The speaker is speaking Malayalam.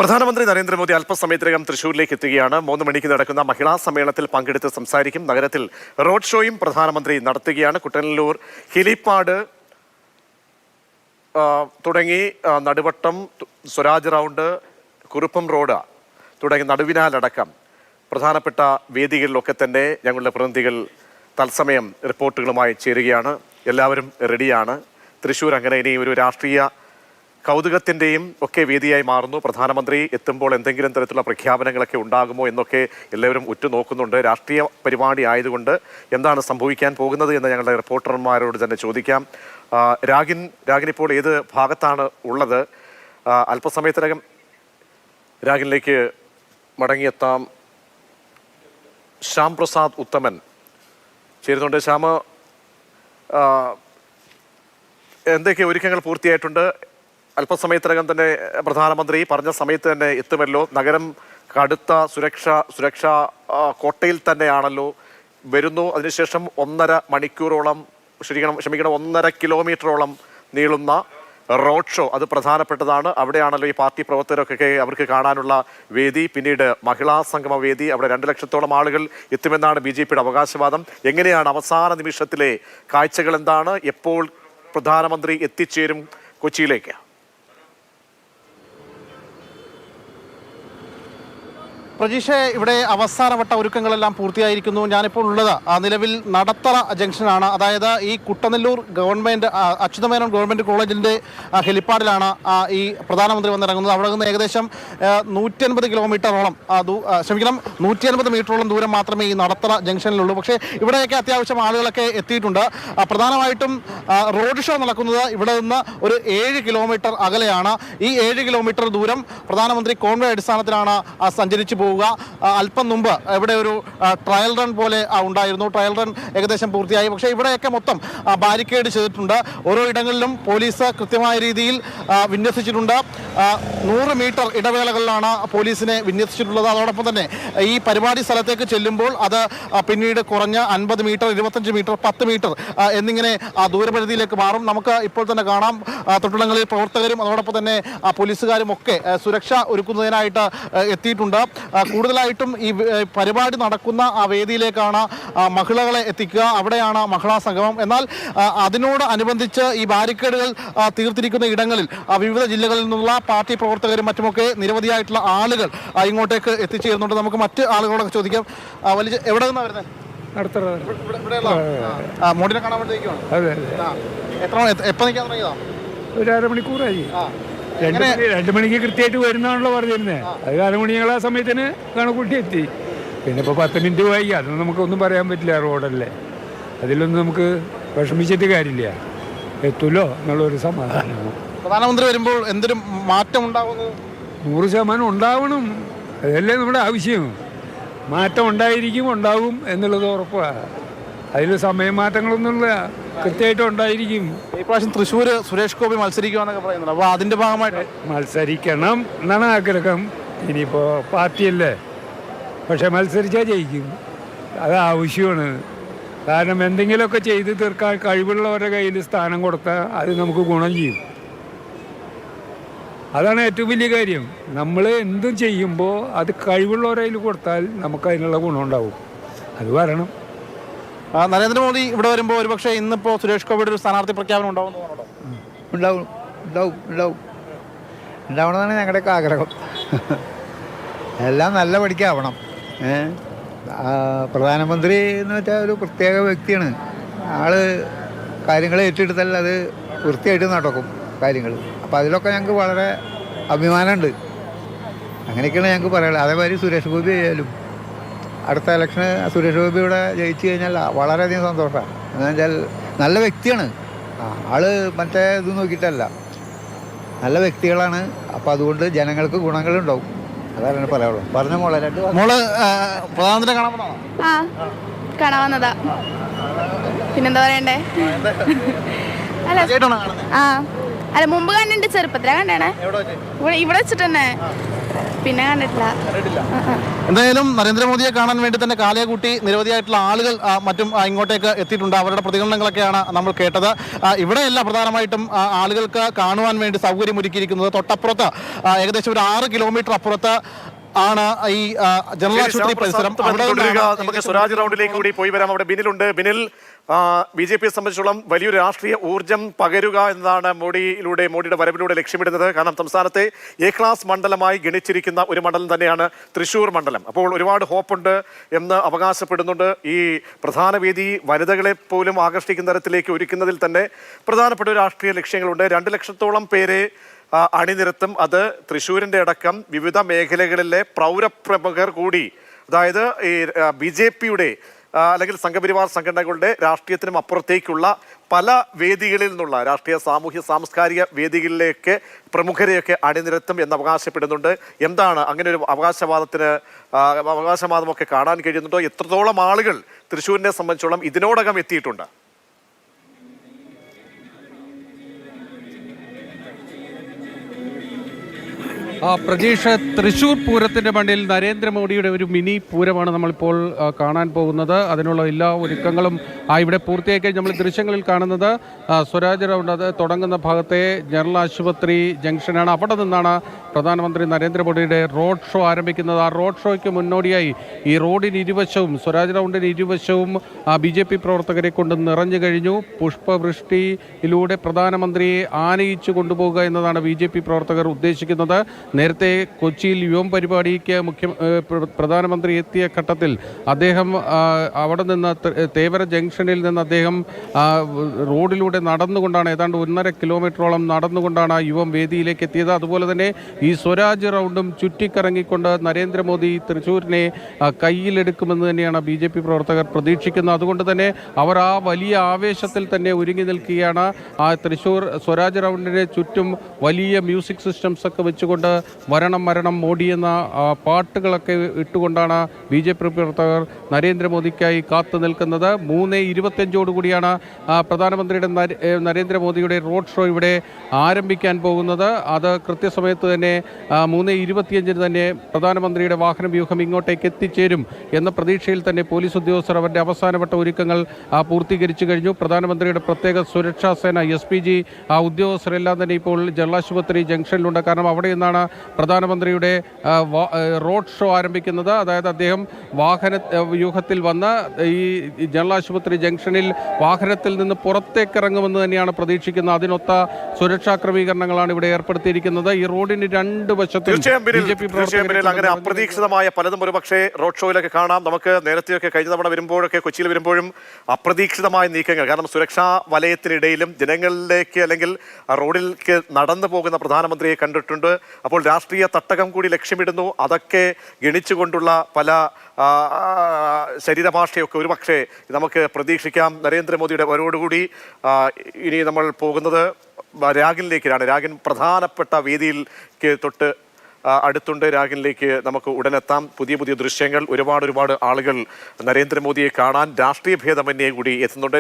പ്രധാനമന്ത്രി നരേന്ദ്രമോദി അല്പസമയത്തിനകം തൃശൂരിലേക്ക് എത്തുകയാണ്. 3 മണിക്ക് നടക്കുന്ന മഹിളാ സമ്മേളനത്തിൽ പങ്കെടുത്ത് സംസാരിക്കും. നഗരത്തിൽ റോഡ് ഷോയും പ്രധാനമന്ത്രി നടത്തുകയാണ്. കുട്ടനല്ലൂർ, ഹെലിപ്പാഡ് തുടങ്ങി നടുവട്ടം, സ്വരാജ് റൗണ്ട്, കുറുപ്പം റോഡ് തുടങ്ങി നടുവിനാലടക്കം പ്രധാനപ്പെട്ട വേദികളിലൊക്കെ തന്നെ ഞങ്ങളുടെ പ്രതിനിധികൾ തത്സമയം റിപ്പോർട്ടുകളുമായി ചേരുകയാണ്. എല്ലാവരും റെഡിയാണ്. തൃശ്ശൂർ അങ്ങനെ ഇനി ഒരു രാഷ്ട്രീയ കൗതുകത്തിൻ്റെയും ഒക്കെ വേദിയായി മാറുന്നു. പ്രധാനമന്ത്രി എത്തുമ്പോൾ എന്തെങ്കിലും തരത്തിലുള്ള പ്രഖ്യാപനങ്ങളൊക്കെ ഉണ്ടാകുമോ എന്നൊക്കെ എല്ലാവരും ഉറ്റുനോക്കുന്നുണ്ട്. രാഷ്ട്രീയ പരിപാടി ആയതുകൊണ്ട് എന്താണ് സംഭവിക്കാൻ പോകുന്നത് എന്ന് ഞങ്ങളുടെ റിപ്പോർട്ടർമാരോട് തന്നെ ചോദിക്കാം. രാഗിൻ ഇപ്പോൾ ഏത് ഭാഗത്താണ് ഉള്ളത്? അല്പസമയത്തിനകം രാഗിനിലേക്ക് മടങ്ങിയെത്താം. ശ്യാം പ്രസാദ് ഉത്തമൻ ചേരുന്നുണ്ട്. ശ്യാമ, എന്തൊക്കെ ഒരുക്കങ്ങൾ പൂർത്തിയായിട്ടുണ്ട്? അല്പസമയത്തിനകം തന്നെ പ്രധാനമന്ത്രി പറഞ്ഞ സമയത്ത് തന്നെ എത്തുമല്ലോ. നഗരം കടുത്ത സുരക്ഷാ കോട്ടയിൽ തന്നെയാണല്ലോ വരുന്നു. അതിനുശേഷം 1.5 മണിക്കൂറോളം ക്ഷമിക്കണം 1.5 കിലോമീറ്ററോളം നീളുന്ന റോഡ് ഷോ, അത് പ്രധാനപ്പെട്ടതാണ്. അവിടെയാണല്ലോ ഈ പാർട്ടി പ്രവർത്തകരൊക്കെ അവർക്ക് കാണാനുള്ള വേദി. പിന്നീട് മഹിളാ സംഗമ വേദി, അവിടെ 2 ലക്ഷത്തോളം ആളുകൾ എത്തുമെന്നാണ് BJPയുടെ അവകാശവാദം. എങ്ങനെയാണ് അവസാന നിമിഷത്തിലെ കാഴ്ചകൾ? എന്താണ്? എപ്പോൾ പ്രധാനമന്ത്രി എത്തിച്ചേരും കൊച്ചിയിലേക്ക്? പ്രജീഷെ, ഇവിടെ അവസാനവട്ട ഒരുക്കങ്ങളെല്ലാം പൂർത്തിയായിരിക്കുന്നു. ഞാനിപ്പോൾ ഉള്ളത് നിലവിൽ നടത്തറ ജംഗ്ഷനാണ്. അതായത് ഈ കുട്ടനെല്ലൂർ ഗവൺമെൻറ് അച്യുതമേനോൻ ഗവൺമെൻറ് കോളേജിൻ്റെ ഹെലിപ്പാഡിലാണ് ഈ പ്രധാനമന്ത്രി വന്നിറങ്ങുന്നത്. അവിടെ നിന്ന് ഏകദേശം 150 കിലോമീറ്ററോളം 150 മീറ്ററോളം ദൂരം മാത്രമേ ഈ നടത്തറ ജംഗ്ഷനിലുള്ളൂ. പക്ഷേ ഇവിടെയൊക്കെ അത്യാവശ്യം ആളുകളൊക്കെ എത്തിയിട്ടുണ്ട്. പ്രധാനമായിട്ടും റോഡ് ഷോ നടക്കുന്നത് ഇവിടെ നിന്ന് ഒരു 7 കിലോമീറ്റർ അകലെയാണ്. ഈ 7 കിലോമീറ്റർ ദൂരം പ്രധാനമന്ത്രി കോൺവേ അടിസ്ഥാനത്തിലാണ് സഞ്ചരിച്ചു പോവുക. അല്പം മുമ്പ് ഇവിടെ ഒരു ട്രയൽ റൺ പോലെ ഉണ്ടായിരുന്നു. ട്രയൽ റൺ ഏകദേശം പൂർത്തിയായി. പക്ഷേ ഇവിടെയൊക്കെ മൊത്തം ബാരിക്കേഡ് ചെയ്തിട്ടുണ്ട്. ഓരോ ഇടങ്ങളിലും പോലീസ് കൃത്യമായ രീതിയിൽ വിന്യസിച്ചിട്ടുണ്ട്. 100 മീറ്റർ ഇടവേളകളിലാണ് പോലീസിനെ വിന്യസിച്ചിട്ടുള്ളത്. അതോടൊപ്പം തന്നെ ഈ പരിപാടി സ്ഥലത്തേക്ക് ചെല്ലുമ്പോൾ അത് പിന്നീട് കുറഞ്ഞ് 50 മീറ്റർ, 25 മീറ്റർ, 10 മീറ്റർ എന്നിങ്ങനെ ദൂരപരിധിയിലേക്ക് മാറും. നമുക്ക് ഇപ്പോൾ തന്നെ കാണാം തൊട്ടിടങ്ങളിൽ പ്രവർത്തകരും അതോടൊപ്പം തന്നെ പോലീസുകാരും ഒക്കെ സുരക്ഷ ഒരുക്കുന്നതിനായിട്ട് എത്തിയിട്ടുണ്ട്. കൂടുതലായിട്ടും ഈ പരിപാടി നടക്കുന്ന ആ വേദിയിലേക്കാണ് മഹിളകളെ എത്തിക്കുക. അവിടെയാണ് മഹിളാ സംഗമം. എന്നാൽ അതിനോട് അനുബന്ധിച്ച് ഈ ബാരിക്കേഡുകൾ തീർത്തിരിക്കുന്ന ഇടങ്ങളിൽ വിവിധ ജില്ലകളിൽ നിന്നുള്ള പാർട്ടി പ്രവർത്തകരും മറ്റുമൊക്കെ നിരവധിയായിട്ടുള്ള ആളുകൾ ഇങ്ങോട്ടേക്ക് എത്തിച്ചേരുന്നുണ്ട്. നമുക്ക് മറ്റ് ആളുകളോടൊക്കെ ചോദിക്കാം. എവിടെ നിന്നാണ് വരുന്നത്? മോഡിനെ കാണാൻ വേണ്ടിയിരിക്കുവാണ്. എപ്പോൾ നിൽക്കാൻ തുടങ്ങിയതാണ്? ഒരു 1/2 മണിക്കൂറായി. 2 മണിക്ക് കൃത്യമായിട്ട് വരുന്നതാണല്ലോ പറഞ്ഞിരുന്നത്. അത് 1/2 മണിക്കുള്ള ആ സമയത്തിന് കണക്കൂട്ടി എത്തി. പിന്നെ ഇപ്പോൾ 10 മിനിറ്റ് പോയി. അതൊന്നും നമുക്കൊന്നും പറയാൻ പറ്റില്ല. റോഡല്ലേ, അതിലൊന്നും നമുക്ക് വിഷമിച്ചിട്ട് കാര്യമില്ല. എത്തുമല്ലോ എന്നുള്ളൊരു സമാധാനം. പ്രധാനമന്ത്രി വരുമ്പോൾ എന്തൊരു മാറ്റം ഉണ്ടാവുന്നു? 100% ഉണ്ടാവണം. അതല്ലേ നമ്മുടെ ആവശ്യം. മാറ്റം ഉണ്ടാവും എന്നുള്ളത് ഉറപ്പാണ്. അതിൽ സമയമാറ്റങ്ങളൊന്നുമില്ല, കൃത്യമായിട്ട് ഉണ്ടായിരിക്കും. ഇപ്രാവശ്യം തൃശ്ശൂർ സുരേഷ് ഗോപി മത്സരിക്കുമെന്നൊക്കെ പറയുന്നത്. അപ്പോൾ അതിൻ്റെ ഭാഗമായിട്ട് മത്സരിക്കണം എന്നാണ് ആഗ്രഹം. ഇനിയിപ്പോൾ പാർട്ടിയല്ലേ, പക്ഷെ മത്സരിച്ചാൽ ജയിക്കും. അത് ആവശ്യമാണ്. കാരണം എന്തെങ്കിലുമൊക്കെ ചെയ്ത് തീർക്കാൻ കഴിവുള്ളവരുടെ കയ്യിൽ സ്ഥാനം കൊടുത്താൽ അത് നമുക്ക് ഗുണം ചെയ്യും. അതാണ് ഏറ്റവും വലിയ കാര്യം. നമ്മൾ എന്തും ചെയ്യുമ്പോൾ അത് കഴിവുള്ളവരുടെ കയ്യിൽ കൊടുത്താൽ നമുക്ക് അതിനുള്ള ഗുണം ഉണ്ടാവും. അത് വരണം. നരേന്ദ്രമോദി ഇവിടെ വരുമ്പോൾ ഒരുപക്ഷെ ഇന്നിപ്പോൾ സുരേഷ് ഗോപിയുടെ ഒരു സ്ഥാനാർത്ഥി പ്രഖ്യാപനം ഉണ്ടാവണമെന്നാണ് ഞങ്ങളുടെയൊക്കെ ആഗ്രഹം. എല്ലാം നല്ല പഠിക്കാവണം. പ്രധാനമന്ത്രി എന്ന് വെച്ചാൽ ഒരു പ്രത്യേക വ്യക്തിയാണ്. ആള് കാര്യങ്ങൾ ഏറ്റെടുത്താൽ അത് വൃത്തിയായിട്ട് നടക്കും കാര്യങ്ങൾ. അപ്പോൾ അതിലൊക്കെ ഞങ്ങൾക്ക് വളരെ അഭിമാനമുണ്ട്. അങ്ങനെയൊക്കെയാണ് ഞങ്ങൾക്ക് പറയാനുള്ളത്. അതേമാതിരി സുരേഷ് ഗോപി ആയാലും അടുത്ത ഇലക്ഷന് സുരേഷ് ഗോപി ഇവിടെ ജയിച്ചു കഴിഞ്ഞാൽ വളരെയധികം സന്തോഷമാണ്. എന്ന് വെച്ചാൽ നല്ല വ്യക്തിയാണ്. ആള് മറ്റേ ഇത് നോക്കിയിട്ടല്ല, നല്ല വ്യക്തികളാണ്. അപ്പോൾ അതുകൊണ്ട് ജനങ്ങൾക്ക് ഗുണങ്ങളുണ്ടാവും. അതാണ് പറയാനുള്ളൂ. പറഞ്ഞ മോളെ പ്രധാനമന്ത്രി കാണാൻ വന്നതാ. പിന്നെന്താ പറയണ്ടേ? അല്ല മുമ്പ് കണ്ടിട്ടുണ്ട്, ചെറുപ്പത്തിലാ കണ്ടേ. ഇവിടെ വെച്ചിട്ട് തന്നെ പിന്നെ കണ്ടിട്ടില്ല. എന്തായാലും നരേന്ദ്രമോദിയെ കാണാൻ വേണ്ടി തന്നെ കാലയെകൂട്ടി നിരവധിയായിട്ടുള്ള ആളുകൾ മറ്റും ഇങ്ങോട്ടേക്ക് എത്തിയിട്ടുണ്ട്. അവരുടെ പ്രതികരണങ്ങളൊക്കെയാണ് നമ്മൾ കേട്ടത്. ഇവിടെയല്ല പ്രധാനമായിട്ടും ആളുകൾക്ക് കാണുവാൻ വേണ്ടി സൗകര്യമൊരുക്കിയിരിക്കുന്നത്. തൊട്ടപ്പുറത്ത് ഏകദേശം ഒരു 6 കിലോമീറ്റർ അപ്പുറത്ത് ആണ് ഈ ജനറൽ ആശുപത്രി പരിസരം. നമുക്ക് സ്വരാജ് റൗണ്ടിലേക്ക് കൂടി പോയി വരാം. അവിടെ ബിനിലുണ്ട്. ബിനിൽ, BJPയെ സംബന്ധിച്ചോളം വലിയൊരു രാഷ്ട്രീയ ഊർജ്ജം പകരുക എന്നതാണ് മോഡിയുടെ വരവിലൂടെ ലക്ഷ്യമിടുന്നത്. കാരണം സംസ്ഥാനത്തെ എ ക്ലാസ് മണ്ഡലമായി ഗണിച്ചിരിക്കുന്ന ഒരു മണ്ഡലം തന്നെയാണ് തൃശ്ശൂർ മണ്ഡലം. അപ്പോൾ ഒരുപാട് ഹോപ്പുണ്ട് എന്ന് അവകാശപ്പെടുന്നുണ്ട്. ഈ പ്രധാന വേദി വനിതകളെ പോലും ആകർഷിക്കുന്ന തരത്തിലേക്ക് ഒരുക്കുന്നതിൽ തന്നെ പ്രധാനപ്പെട്ട രാഷ്ട്രീയ ലക്ഷ്യങ്ങളുണ്ട്. 2 ലക്ഷത്തോളം പേരെ അണിനിരത്തും. അത് തൃശ്ശൂരിൻ്റെ അടക്കം വിവിധ മേഖലകളിലെ പൗരപ്രമുഖർ കൂടി, അതായത് ഈ BJPയുടെ അല്ലെങ്കിൽ സംഘപരിവാർ സംഘടനകളുടെ രാഷ്ട്രീയത്തിനും അപ്പുറത്തേക്കുള്ള പല വേദികളിൽ നിന്നുള്ള രാഷ്ട്രീയ സാമൂഹ്യ സാംസ്കാരിക വേദികളിലേക്ക് പ്രമുഖരെയൊക്കെ അണിനിരത്തും എന്ന് അവകാശപ്പെടുന്നുണ്ട്. എന്താണ് അങ്ങനെ ഒരു അവകാശവാദമൊക്കെ കാണാൻ കഴിയുന്നുണ്ടോ? എത്രത്തോളം ആളുകൾ തൃശ്ശൂരിനെ സംബന്ധിച്ചോളം ഇതിനോടകം എത്തിയിട്ടുണ്ട്? പ്രജീഷ്, തൃശ്ശൂർ പൂരത്തിൻ്റെ മണ്ണിൽ നരേന്ദ്രമോദിയുടെ ഒരു മിനി പൂരമാണ് നമ്മളിപ്പോൾ കാണാൻ പോകുന്നത്. അതിനുള്ള എല്ലാ ഒരുക്കങ്ങളും ഇവിടെ പൂർത്തിയാക്കി. നമ്മൾ ദൃശ്യങ്ങളിൽ കാണുന്നത് സ്വരാജ് റൗണ്ട്, അത് തുടങ്ങുന്ന ഭാഗത്തെ ജനറൽ ആശുപത്രി ജംഗ്ഷനാണ്. അവിടെ നിന്നാണ് പ്രധാനമന്ത്രി നരേന്ദ്രമോദിയുടെ റോഡ് ഷോ ആരംഭിക്കുന്നത്. ആ റോഡ് ഷോയ്ക്ക് മുന്നോടിയായി ഈ റോഡിന് ഇരുവശവും, സ്വരാജ് റൗണ്ടിന് ഇരുവശവും BJP പ്രവർത്തകരെ കൊണ്ട് നിറഞ്ഞു കഴിഞ്ഞു. പുഷ്പവൃഷ്ടിയിലൂടെ പ്രധാനമന്ത്രിയെ ആനയിച്ചു കൊണ്ടുപോകുക എന്നതാണ് BJP പ്രവർത്തകർ ഉദ്ദേശിക്കുന്നത്. നേരത്തെ കൊച്ചിയിൽ യുവം പരിപാടിക്ക് പ്രധാനമന്ത്രി എത്തിയ ഘട്ടത്തിൽ അദ്ദേഹം അവിടെ നിന്ന് തേവര ജംഗ്ഷനിൽ നിന്ന് അദ്ദേഹം റോഡിലൂടെ നടന്നുകൊണ്ടാണ്, ഏതാണ്ട് 1.5 കിലോമീറ്ററോളം നടന്നുകൊണ്ടാണ് യുവം വേദിയിലേക്ക് എത്തിയത്. അതുപോലെ തന്നെ ഈ സ്വരാജ് റൗണ്ടും ചുറ്റിക്കറങ്ങിക്കൊണ്ട് നരേന്ദ്രമോദി തൃശ്ശൂരിനെ കയ്യിലെടുക്കുമെന്ന് തന്നെയാണ് BJP പ്രവർത്തകർ പ്രതീക്ഷിക്കുന്നത്. അതുകൊണ്ട് തന്നെ അവർ ആ വലിയ ആവേശത്തിൽ തന്നെ ഒരുങ്ങി നിൽക്കുകയാണ്. ആ തൃശ്ശൂർ സ്വരാജ് റൗണ്ടിന് ചുറ്റും വലിയ മ്യൂസിക് സിസ്റ്റംസ് ഒക്കെ വെച്ചുകൊണ്ട് വരണം മരണം മോഡി എന്ന പാട്ടുകളൊക്കെ ഇട്ടുകൊണ്ടാണ് BJP പ്രവർത്തകർ നരേന്ദ്രമോദിക്കായി കാത്തു നിൽക്കുന്നത്. 3:25 പ്രധാനമന്ത്രിയുടെ നരേന്ദ്രമോദിയുടെ റോഡ് ഷോ ഇവിടെ ആരംഭിക്കാൻ പോകുന്നത്. അത് കൃത്യസമയത്ത് തന്നെ 3:25 തന്നെ പ്രധാനമന്ത്രിയുടെ വാഹന വ്യൂഹം ഇങ്ങോട്ടേക്ക് എത്തിച്ചേരും എന്ന പ്രതീക്ഷയിൽ തന്നെ പോലീസ് ഉദ്യോഗസ്ഥർ അവരുടെ അവസാനവട്ട ഒരുക്കങ്ങൾ പൂർത്തീകരിച്ചു കഴിഞ്ഞു. പ്രധാനമന്ത്രിയുടെ പ്രത്യേക സുരക്ഷാ സേന SPG ഉദ്യോഗസ്ഥരെല്ലാം തന്നെ ഇപ്പോൾ ജനറൽ ആശുപത്രി ജംഗ്ഷനിലുണ്ട്. കാരണം അവിടെ നിന്നാണ് പ്രധാനമന്ത്രിയുടെ റോഡ് ഷോ ആരംഭിക്കുന്നത്. അതായത് അദ്ദേഹം വാഹന വ്യൂഹത്തിൽ വന്ന് ഈ ജനറൽ ആശുപത്രി ജംഗ്ഷനിൽ വാഹനത്തിൽ നിന്ന് പുറത്തേക്കിറങ്ങുമെന്ന് തന്നെയാണ് പ്രതീക്ഷിക്കുന്നത്. അതിനൊത്ത സുരക്ഷാ ക്രമീകരണങ്ങളാണ് ഇവിടെ ഏർപ്പെടുത്തിയിരിക്കുന്നത്. ഈ റോഡിന് 2 വശത്തും അങ്ങനെ അപ്രതീക്ഷിതമായ പലതും ഒരുപക്ഷെ റോഡ് ഷോയിലൊക്കെ കാണാം. നമുക്ക് നേരത്തെയൊക്കെ കഴിഞ്ഞ തവണ വരുമ്പോഴൊക്കെ കൊച്ചിയിൽ വരുമ്പോഴും അപ്രതീക്ഷിതമായ നീക്കങ്ങൾ, കാരണം സുരക്ഷാ വലയത്തിനിടയിലും ജനങ്ങളിലേക്ക് അല്ലെങ്കിൽ റോഡിലേക്ക് നടന്നു പോകുന്ന പ്രധാനമന്ത്രിയെ കണ്ടിട്ടുണ്ട്. അപ്പോൾ രാഷ്ട്രീയ തട്ടകം കൂടി ലക്ഷ്യമിടുന്നു. അതൊക്കെ ഗണിച്ചുകൊണ്ടുള്ള പല ശരീരഭാഷയൊക്കെ ഒരുപക്ഷെ നമുക്ക് പ്രതീക്ഷിക്കാം. നരേന്ദ്രമോദിയുടെ വരവോടുകൂടി ഇനി നമ്മൾ പോകുന്നത് രാഗിനിലേക്കാണ്. രാഗിൻ പ്രധാനപ്പെട്ട വേദിയിലേക്ക് തൊട്ട് അടുത്തുണ്ട്. രാഗിനിലേക്ക് നമുക്ക് ഉടനെത്താം. പുതിയ ദൃശ്യങ്ങൾ, ഒരുപാട് ആളുകൾ നരേന്ദ്രമോദിയെ കാണാൻ രാഷ്ട്രീയ ഭേദമന്യേ കൂടി എത്തുന്നുണ്ട്.